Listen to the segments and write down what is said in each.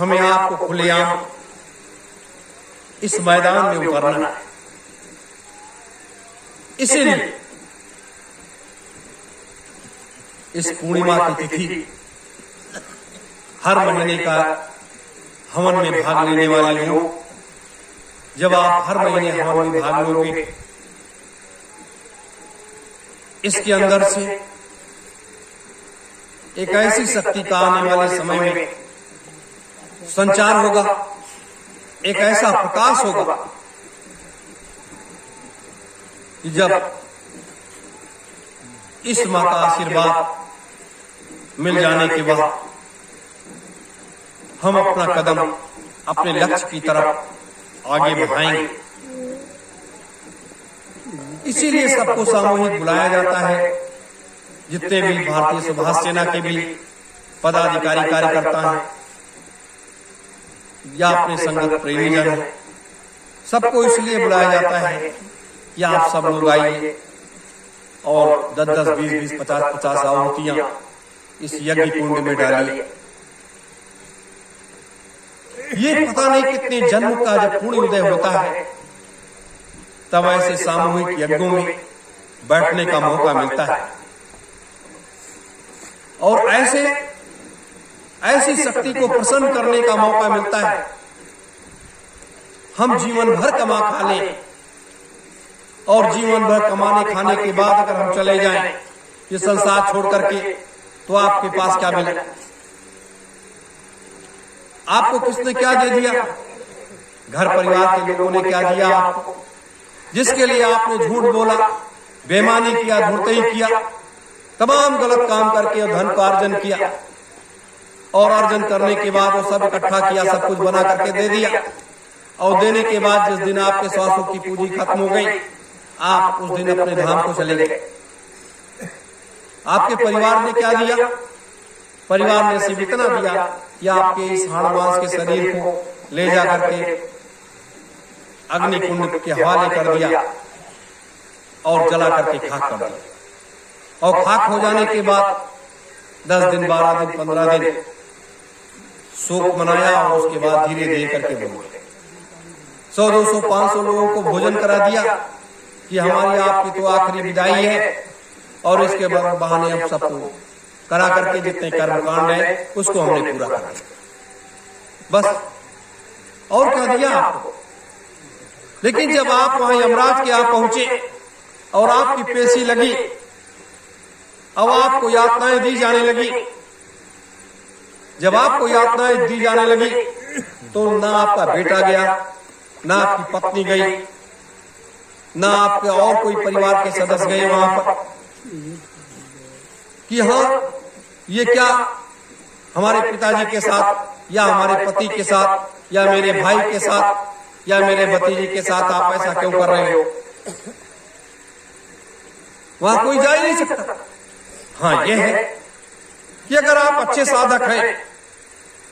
हमें आपको खुलेआम इस मैदान में उतरना है। इसीलिए इस पूर्णिमा की तिथि हर महीने का हवन में भाग लेने वाले लोग, जब आप हर महीने हवन में भाग लोगे, इसके अंदर से एक ऐसी शक्ति का आने वाले समय में संचार होगा, एक ऐसा प्रकाश होगा कि जब इस मां का आशीर्वाद मिल जाने के बाद हम अपना कदम अपने लक्ष्य की तरफ आगे बढ़ाएंगे। इसीलिए सबको सामूहिक बुलाया जाता है। जितने भी भारतीय सुभाष सेना के भी पदाधिकारी कार्यकर्ता हैं या अपने संगत प्रेमीजन हैं, सबको इसलिए बुलाया जाता है कि आप सब लोग आइए और 10-10, 20-20, 50-50 आहुतियां इस यज्ञ कुंड में डालिए। ये पता नहीं कितने जन्म का जब पुण्य उदय होता है, तब ऐसे सामूहिक यज्ञों में बैठने का मौका मिलता है और ऐसी शक्ति को प्रसन्न करने का मौका मिलता है। हम जीवन भर कमा खा लें और जीवन भर कमाने खाने के बाद अगर हम चले जाएं ये संसार छोड़ करके, तो आपके पास क्या मिले? आपको किसने क्या दे दिया? घर परिवार के लोगों ने क्या दिया आपको? जिसके लिए आपने झूठ बोला, बेईमानी किया, धूर्तई किया, तमाम गलत काम करके धन का अर्जन किया और अर्जन करने के बाद वो सब इकट्ठा किया, सब कुछ बना करके दे दिया और देने के बाद जिस दिन आपके श्वासों की पूंजी खत्म हो गई, आप उस दिन अपने धाम को चले गए। आपके परिवार ने क्या दिया? परिवार ने सिर्फ इतना दिया कि आपके इस हाड़ मांस के शरीर को ले जाकर के अग्नि कुंड के हवाले कर दिया और जला करके खाक कर दिया। और खाक हो जाने के बाद 10 दिन, 12 दिन, 15 दिन शोक मनाया और उसके बाद धीरे धीरे करके बोले 100, 200, 500 लोगों को भोजन करा दिया कि हमारी आपकी तो आखिरी विदाई है और इसके बहाने हम सबको करा करके जितने कर्मकांड है उसको हमने पूरा कर दिया, बस। और क्या दिया आपको? लेकिन जब आप वहां यमराज के यहाँ पहुंचे और आपकी पेशी लगी, अब आपको यातनाएं दी जाने लगी। जब आपको यातनाएं दी जाने लगी तो ना आपका बेटा गया, ना आपकी पत्नी गई, ना आपके और कोई परिवार के सदस्य गए वहां पर कि हाँ ये क्या हमारे पिताजी के साथ या हमारे पति के साथ या मेरे भाई के साथ या मेरे भतीजे के साथ आप ऐसा क्यों कर रहे हो? वहां कोई जा ही नहीं सकता। हाँ ये है कि अगर आप अच्छे साधक हैं,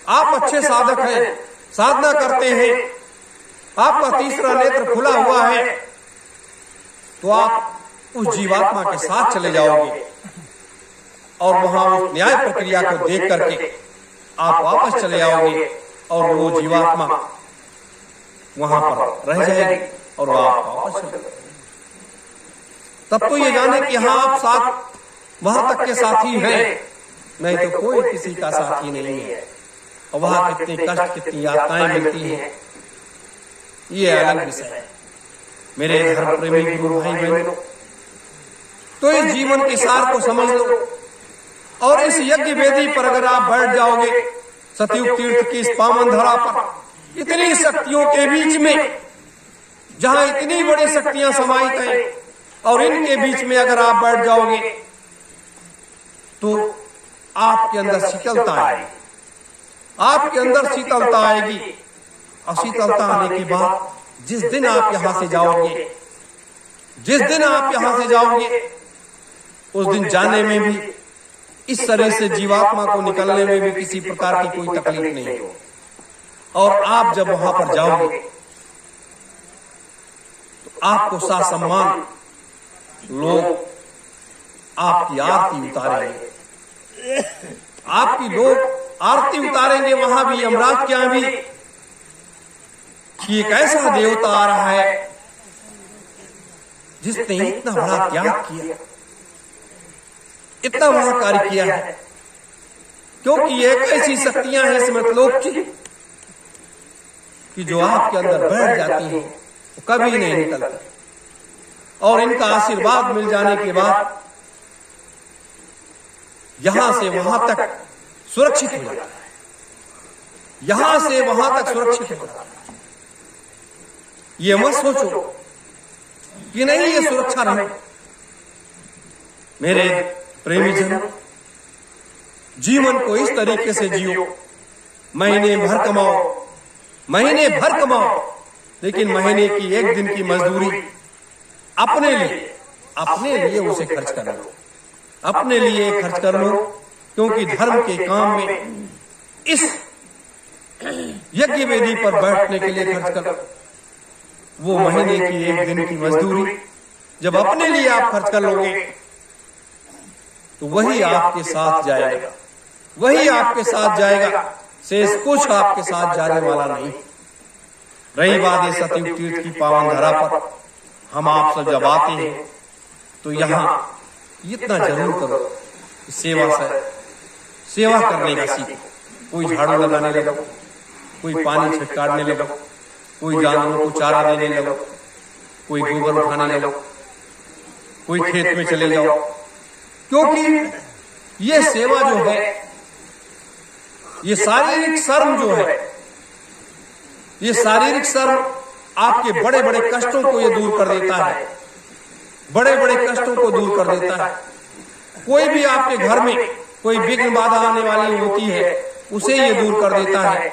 आप अच्छे साधक हैं, साधना करते हैं, आपका तीसरा नेत्र खुला हुआ है, तो आप उस जीवात्मा के साथ चले जाओगे और वहां उस न्याय प्रक्रिया को देख करके आप वापस चले आओगे और वो जीवात्मा वहां पर रह जाएगी और आप वापस चले जाओगे। तब तो ये जाने कि हाँ आप साथ वहां तक के साथी हैं, नहीं तो कोई किसी का साथी नहीं है। और वहां कितने कष्ट, कितनी यातनाएं मिलती हैं, ये अलग विषय है। मेरे धर्म प्रेमी गुरु भाई बहनों, तो इस जीवन के सार को समझ लो और इस यज्ञ वेदी पर अगर आप बैठ जाओगे, सतयुग तीर्थ की इस पावन धरा पर, इतनी शक्तियों के बीच में, जहां इतनी बड़ी शक्तियां समाहित हैं, और इनके बीच में अगर आप बैठ जाओगे तो आपके अंदर शीतलता आएगी, आपके अंदर शीतलता आएगी। और शीतलता आने के बाद जिस दिन आप यहां से जाओगे, जिस दिन आप यहां से जाओगे, उस दिन जाने में भी, इस शरीर से जीवात्मा को निकलने में भी किसी प्रकार की कोई तकलीफ नहीं हो। और आप जब वहां पर जाओगे तो आपको सासम्मान लोग आपकी आरती उतारेंगे, आपकी लोग आरती उतारेंगे वहां भी, यमराज के यहां भी, कि एक ऐसा देवता आ रहा है जिसने इतना बड़ा त्याग किया, इतना बड़ा कार्य किया है, क्योंकि एक ऐसी शक्तियां हैं इस मृतलोक की कि जो आपके अंदर बैठ जाती हैं वो कभी नहीं निकलती, और इनका आशीर्वाद मिल जाने के बाद यहां से वहां तक सुरक्षित हो जाता है, यहां से वहां तक सुरक्षित हो जाता है। ये मत सोचो कि नहीं ये सुरक्षा नहीं। मेरे प्रेमी जन, जीवन को इस तरीके से जियो, महीने भर कमाओ, महीने भर कमाओ, लेकिन महीने की एक दिन की मजदूरी अपने लिए उसे खर्च कर लो, अपने लिए खर्च कर लो, क्योंकि धर्म के काम में इस यज्ञ वेदी पर बैठने के लिए खर्च कर लो। वो महीने की एक दिन की मजदूरी जब अपने लिए आप खर्च कर लोगे तो वही आपके साथ जाएगा, वही आपके साथ जाएगा, शेष कुछ आपके साथ जाने वाला नहीं। रही बात ये सतयुग तीर्थ की पावन धरा पर हम आप सब जब आते हैं तो यहाँ इतना जरूर करो, सेवा करने का सीखो। कोई झाड़ू लगाने लगो, कोई पानी छिटकाने लगो, कोई जानवरों को चारा देने लगो, कोई गोबर उठाने लगो, कोई खेत में चले जाओ, क्योंकि ये सेवा जो है, ये शारीरिक श्रम जो है, ये शारीरिक श्रम आपके बड़े बड़े कष्टों को ये दूर कर देता है, बड़े बड़े कष्टों को दूर कर देता है। कोई भी आपके घर में कोई विघ्न बाधा आने वाली होती है उसे ये दूर कर देता है,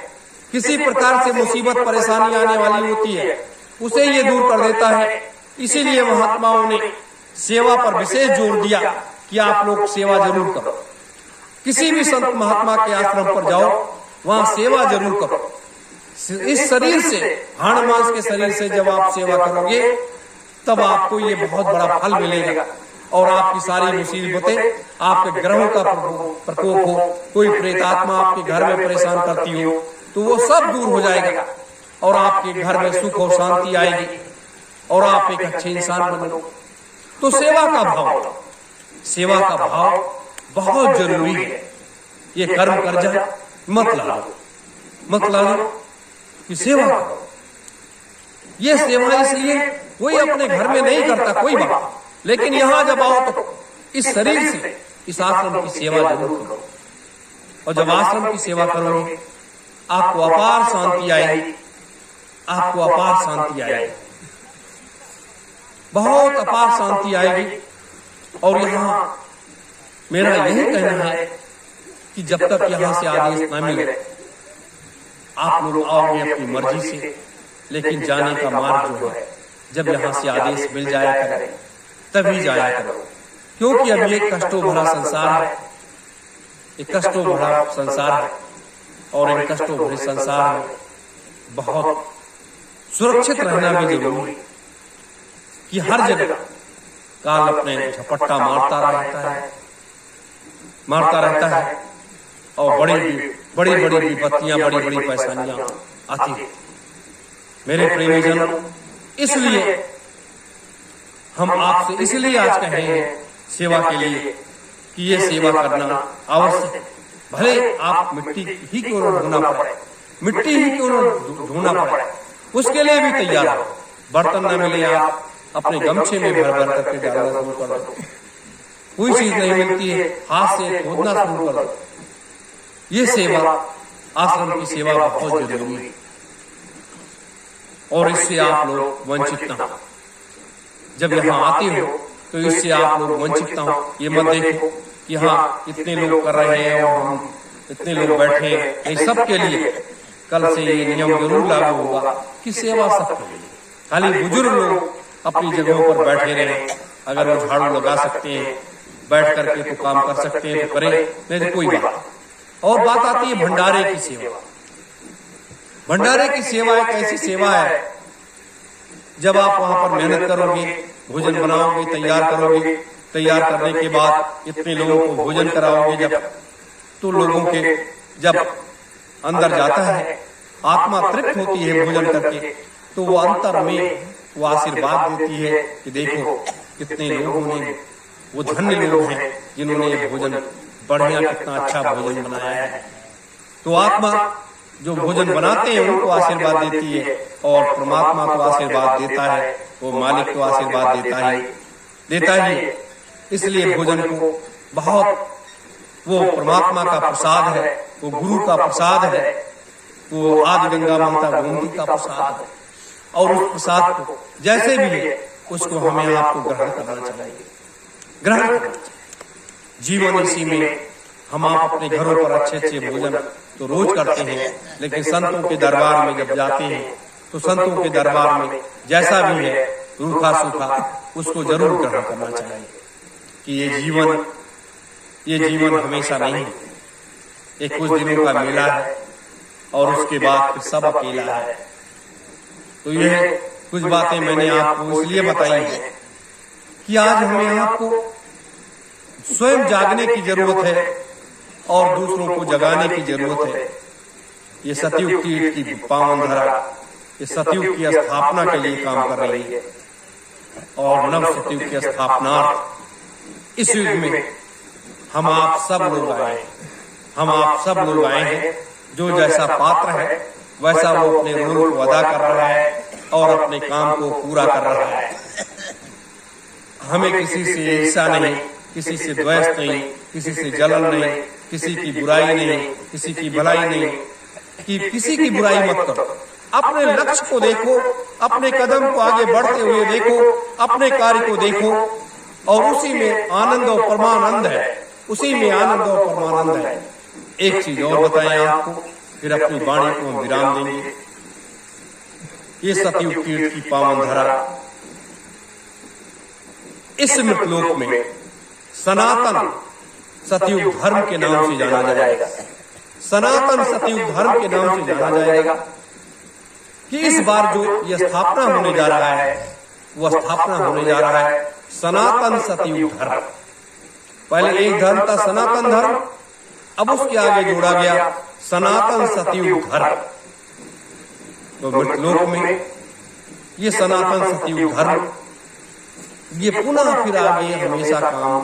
किसी प्रकार से मुसीबत परेशानी आने वाली होती है उसे ये दूर कर देता है। इसीलिए महात्माओं ने सेवा पर विशेष जोर दिया कि आप लोग सेवा जरूर करो। किसी भी संत महात्मा के आश्रम पर जाओ, वहां सेवा जरूर करो। इस शरीर से, हाड़ मांस के शरीर से जब आप सेवा करोगे तब आपको ये बहुत बड़ा फल मिलेगा, और आपकी सारी मुसीबतें, आपके ग्रहों का प्रकोप हो, कोई प्रेतात्मा आपके घर में परेशान करती हो तो वो सब दूर हो जाएगा, और आपके घर में सुख और शांति आएगी, और आप एक अच्छे इंसान बनो। तो सेवा का भाव बहुत जरूरी है। ये कर्म कर्जा मत लो कि सेवा करो। ये सेवा इसलिए कोई अपने घर में नहीं करता, कोई बात, लेकिन यहां जब आओ तो इस शरीर से इस आश्रम की सेवा जरूर करो। और जब आश्रम की सेवा करोगे आपको अपार शांति आएगी, आपको अपार शांति आएगी, बहुत अपार शांति आएगी। और यहाँ मेरा यही कहना है कि जब तक यहाँ से आदेश न मिले आप लोग आओगे अपनी मर्जी से, लेकिन जाने का मार्ग जो है जब यहाँ से आदेश मिल जाया करे तभी जाया करो, क्योंकि अब ये कष्टों भरा संसार है, ये कष्टों भरा संसार है, और इन कष्टों भरे संसार में बहुत सुरक्षित रहना भी जरूरी है कि हर जगह काल अपने झपट्टा मारता रहता है और बड़ी विपत्तियां, बड़ी बड़ी परेशानियां आती है। मेरे प्रेमी जनों, इसलिए हम आपसे इसलिए आज कह रहे हैं सेवा के लिए कि ये सेवा करना आवश्यक है। भले आप मिट्टी ही क्यों न ढूंढना पड़े, मिट्टी ही क्यों न ढूंढना पड़े, उसके लिए भी तैयार हो। बर्तन न मिले आप अपने गमछे में भर भर करके डालना शुरू कर दो। कोई चीज नहीं मिलती है, हाथ से खोदना शुरू कर दो। ये सेवा, आश्रम की सेवा बहुत जरूरी है, और इससे आप लोग वंचित ना हो। जब यहाँ आते हो तो इससे आप लोग वंचित ना हो। ये मत देखो कि हाँ इतने लोग कर रहे हैं और हम इतने लोग बैठे हैं। इन सब के लिए कल से ये नियम जरूर लागू होगा कि सेवा सबके लिए। खाली बुजुर्ग लोग अपनी जगहों पर बैठे रहे, अगर वो झाड़ू लगा सकते हैं, बैठ करके तो काम कर सकते हैं तो करें, नहीं तो कोई बात। और बात आती है भंडारे की सेवा। भंडारे की सेवा एक ऐसी सेवा है, जब आप वहां पर मेहनत करोगे, भोजन बनाओगे, तैयार करोगे, तैयार करने के बाद इतने लोगों को भोजन कराओगे जब, तो लोगों के जब अंदर जाता है, आत्मा तृप्त होती है भोजन करके, तो वो अंतर में वो आशीर्वाद देती है कि देखो कितने लोगों ने, वो धन्य लोग हैं जिन्होंने ये भोजन बढ़िया, कितना अच्छा भोजन बनाया है। तो आत्मा जो भोजन बनाते हैं उनको आशीर्वाद देती है, और परमात्मा को आशीर्वाद देता है, वो मालिक को आशीर्वाद देता ही है। इसलिए भोजन को बहुत, वो परमात्मा का प्रसाद है, वो गुरु का प्रसाद है, वो आदि गंगा माता गोमती का प्रसाद है, और उस प्रसाद को जैसे भी है उसको हमें आपको ग्रहण करना चाहिए, ग्रहण करना चाहिए। जीवन इसी में हम आप अपने घरों पर अच्छे अच्छे भोजन तो रोज करते हैं, लेकिन संतों के दरबार में जब जाते हैं तो संतों के दरबार में जैसा भी है रूखा सूखा उसको जरूर ग्रहण करना चाहिए। कि ये जीवन हमेशा नहीं है, ये कुछ दिनों का मेला है और उसके बाद फिर सब अकेला है। तो यह कुछ बातें मैंने आपको इसलिए बताई है कि आज हमें आपको स्वयं जागने की जरूरत है और दूसरों को जगाने की जरूरत है। ये सतयुग की पावन धरा, ये सतयुग की स्थापना के लिए काम कर रही है, और नव सतयुग की स्थापनार्थ इस युग में हम आप सब लोग आए हैं, हम आप सब लोग आए हैं। जो जैसा पात्र है वैसा वो अपने रोल को अदा कर रहा है और अपने काम को पूरा कर रहा है। हमें किसी से ईर्ष्या नहीं, किसी से द्वेष नहीं, किसी से जलन नहीं, किसी की बुराई नहीं, किसी की भलाई नहीं, कि किसी की बुराई मत करो। अपने लक्ष्य को देखो, अपने कदम को आगे बढ़ते हुए देखो, अपने कार्य को देखो, और उसी में आनंद और परमानंद है, उसी में आनंद और परमानंद है। एक चीज और बताएं आपको, फिर अपनी वाणी को हम विराम देंगे। ये सतयुग तीर्थ की पावन धरा इस मृतलोक में सनातन सतयुग धर्म के नाम से जाना जाएगा। सनातन सतयुग धर्म के नाम से जाना जाएगा कि इस बार जो यह स्थापना होने जा रहा है, वह स्थापना होने जा रहा है सनातन सतयुग धर्म। पहले एक धर्म था सनातन धर्म, अब उसके आगे जोड़ा गया सनातन सतयुग धर्म। तो मृतलोक में ये सनातन सतयुग धर्म ये पुनः फिर आगे हमेशा काम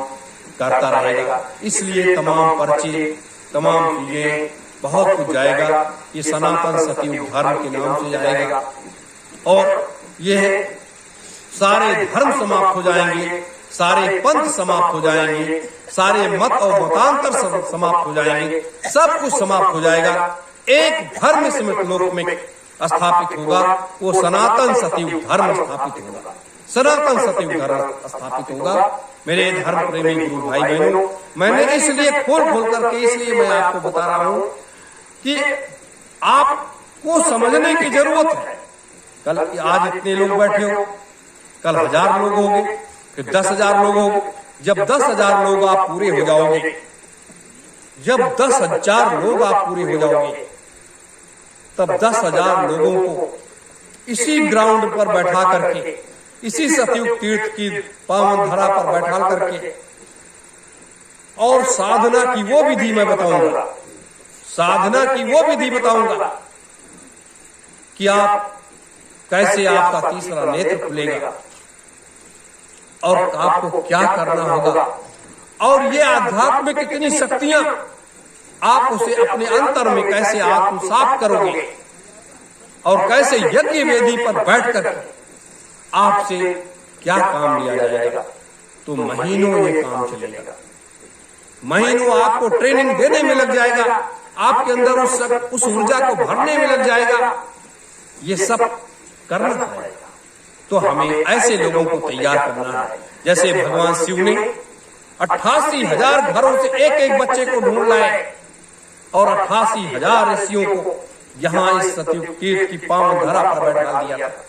करता रहेगा। इसलिए तमाम पर्चे, तमाम चीजें, बहुत कुछ जाएगा, ये सनातन सतयुग धर्म के नाम से जाएगा। और यह सारे धर्म समाप्त हो जाएंगे, सारे पंथ समाप्त हो जाएंगे, सारे मत और मतांतर समाप्त हो जाएंगे, सब कुछ समाप्त हो जाएगा। एक धर्म इस मृतलोक में स्थापित होगा, वो सनातन सतयुग धर्म स्थापित होगा, सनातन सतयुग धर्म स्थापित होगा। मेरे धर्म प्रेमी गुरु भाई बहनों, मैंने इसलिए खोल करके इसलिए मैं आपको बता रहा हूं कि आपको समझने की जरूरत है। कल आज इतने लोग बैठे हो, कल 1000 लोग होंगे, फिर 10,000 लोग होंगे। जब 10,000 लोग आप पूरे हो जाओगे, जब 10,000 लोग आप पूरे हो जाओगे, तब 10,000 लोगों को इसी ग्राउंड पर बैठा करके, इसी सतयुग तीर्थ की पावन धरा पर बैठा करके, और साधना की वो विधि मैं बताऊंगा, साधना की वो विधि बताऊंगा कि आप कैसे आपका तीसरा नेत्र खुलेगा और आपको क्या करना होगा, और ये आध्यात्मिक कितनी शक्तियां आप उसे अपने अंतर में कैसे आत्मसात करोगे, और कैसे यज्ञ वेदी पर बैठकर आपसे क्या काम लिया जाएगा। तो महीनों ये काम चलेगा, महीनों आपको ट्रेनिंग देने में लग जाएगा, आपके अंदर उस ऊर्जा को भरने में लग जाएगा। ये सब करना पड़ेगा। तो हमें ऐसे लोगों को तैयार करना है, जैसे भगवान शिव ने 88,000 घरों से एक एक बच्चे को ढूंढ लाए और 88,000 ऋषियों को यहाँ इस सतयुग तीर्थ की पावन धरा पर बैठा दिया था।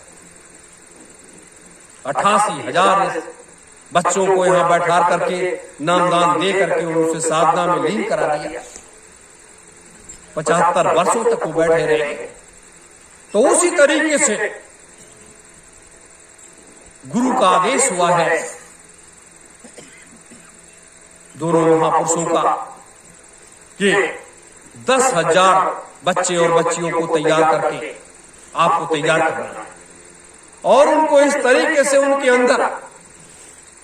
88,000 बच्चों को यहाँ बैठा करके नामदान दे करके उनसे साधना में लीन करा दिया। 75 वर्षों तक वो बैठे रहे। तो उसी तरीके से गुरु का आदेश हुआ है दोनों महापुरुषों का कि 10,000 बच्चे और बच्चियों को तैयार करके आपको तैयार करना है और उनको इस तरीके से उनके अंदर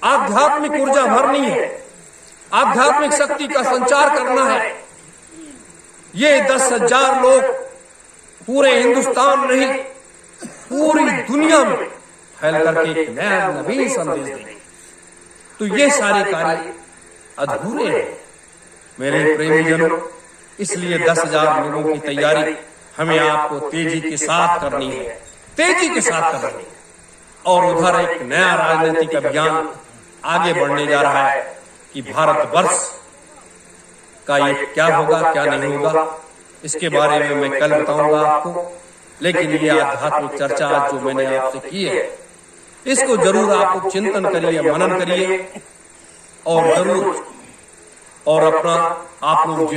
आध्यात्मिक ऊर्जा भरनी है, आध्यात्मिक शक्ति का संचार करना है। ये 10,000 लोग पूरे हिंदुस्तान नहीं, पूरी दुनिया में फैल करके एक नया नवीन संदेश दें। तो ये सारे कार्य अधूरे हैं मेरे प्रेमीजनों। इसलिए 10,000 लोगों की तैयारी हमें आपको तेजी के साथ करनी है, तेजी के साथ करनी है। और उधर एक नया राजनीतिक अभियान आगे बढ़ने जा रहा है कि भारतवर्ष का ये क्या होगा क्या नहीं होगा, इसके बारे में मैं कल बताऊंगा आपको। लेकिन ये आध्यात्मिक चर्चा आज जो मैंने आपसे की है, इसको जरूर आप चिंतन करिए, मनन करिए और जरूर और अपना आप लोग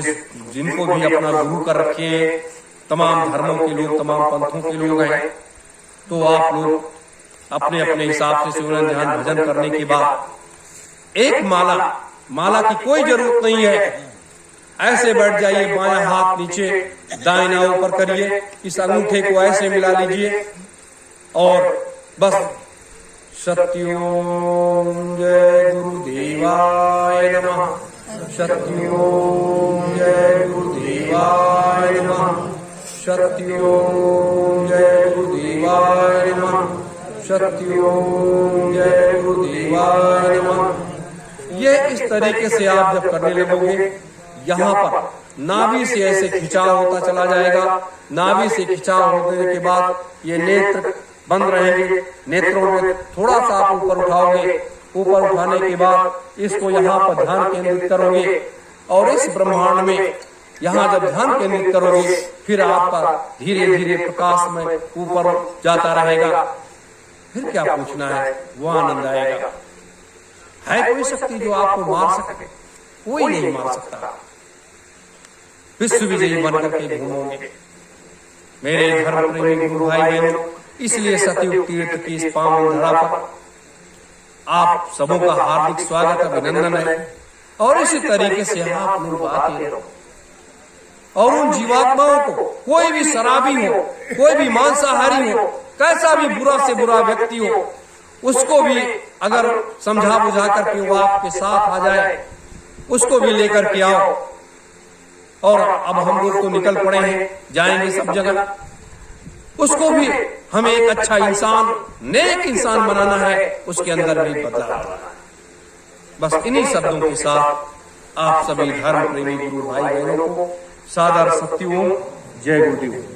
जिनको भी अपना गुरु कर रखे हैं, तमाम धर्मों के लोग, तमाम पंथों के लोग हैं, तो आप लोग अपने अपने हिसाब से सूर्य ध्यान भजन करने के बाद एक माला की कोई जरूरत नहीं है। ऐसे बैठ जाइए, बायां हाथ नीचे दाहिना ऊपर करिए, इस अंगूठे को ऐसे मिला लीजिए और बस सत्योम जय गुरुदेवाय नमः, सत्योम जय गुरुदेवाय नमः, सत्योम जय गुरुदेवाय नमः, सत्योम जय गुरुदेवाय नमः। ये इस तरीके से आप जब करने लगोगे, यहाँ पर नाभि से ऐसे खिंचाव होता चला जाएगा। नाभि से खिंचाव होने के बाद ये नेत्र बंद रहेंगे, नेत्रों में थोड़ा सा आप ऊपर उठाओगे। ऊपर उठाने के बाद इसको यहाँ पर ध्यान केंद्रित करोगे और इस ब्रह्मांड में यहाँ जब ध्यान केंद्रित करोगे, फिर आपका धीरे धीरे प्रकाश में ऊपर जाता रहेगा। फिर क्या पूछना है, वो आनंद आएगा। है कोई शक्ति जो आपको मार सके? कोई नहीं मार सकता। विश्व विजयी बनकर के घूमोगे मेरे धर्म प्रेमी गुरु भाई बहनों। इसलिए सतयुग तीर्थ की इस पावन धरा पर आप सबों का हार्दिक स्वागत, अभिनंदन है। और इसी तरीके से आप लोग आते रहो और उन जीवात्माओं को, कोई भी शराबी हो, कोई भी मांसाहारी हो, कैसा भी बुरा से बुरा व्यक्ति हो, उसको भी अगर समझा बुझा करके वो आपके साथ आ जाए, उसको भी लेकर के आओ। और अब हम लोग तो निकल पड़े हैं, जाएंगे सब जगह। उसको भी हमें एक अच्छा इंसान, नेक इंसान बनाना है, उसके अंदर भी बदलाव लाना है। बस इन्हीं शब्दों के साथ आप सभी धर्म प्रेमी गुरु भाई बहनों को सादर सत्योम जय गुरुदेव।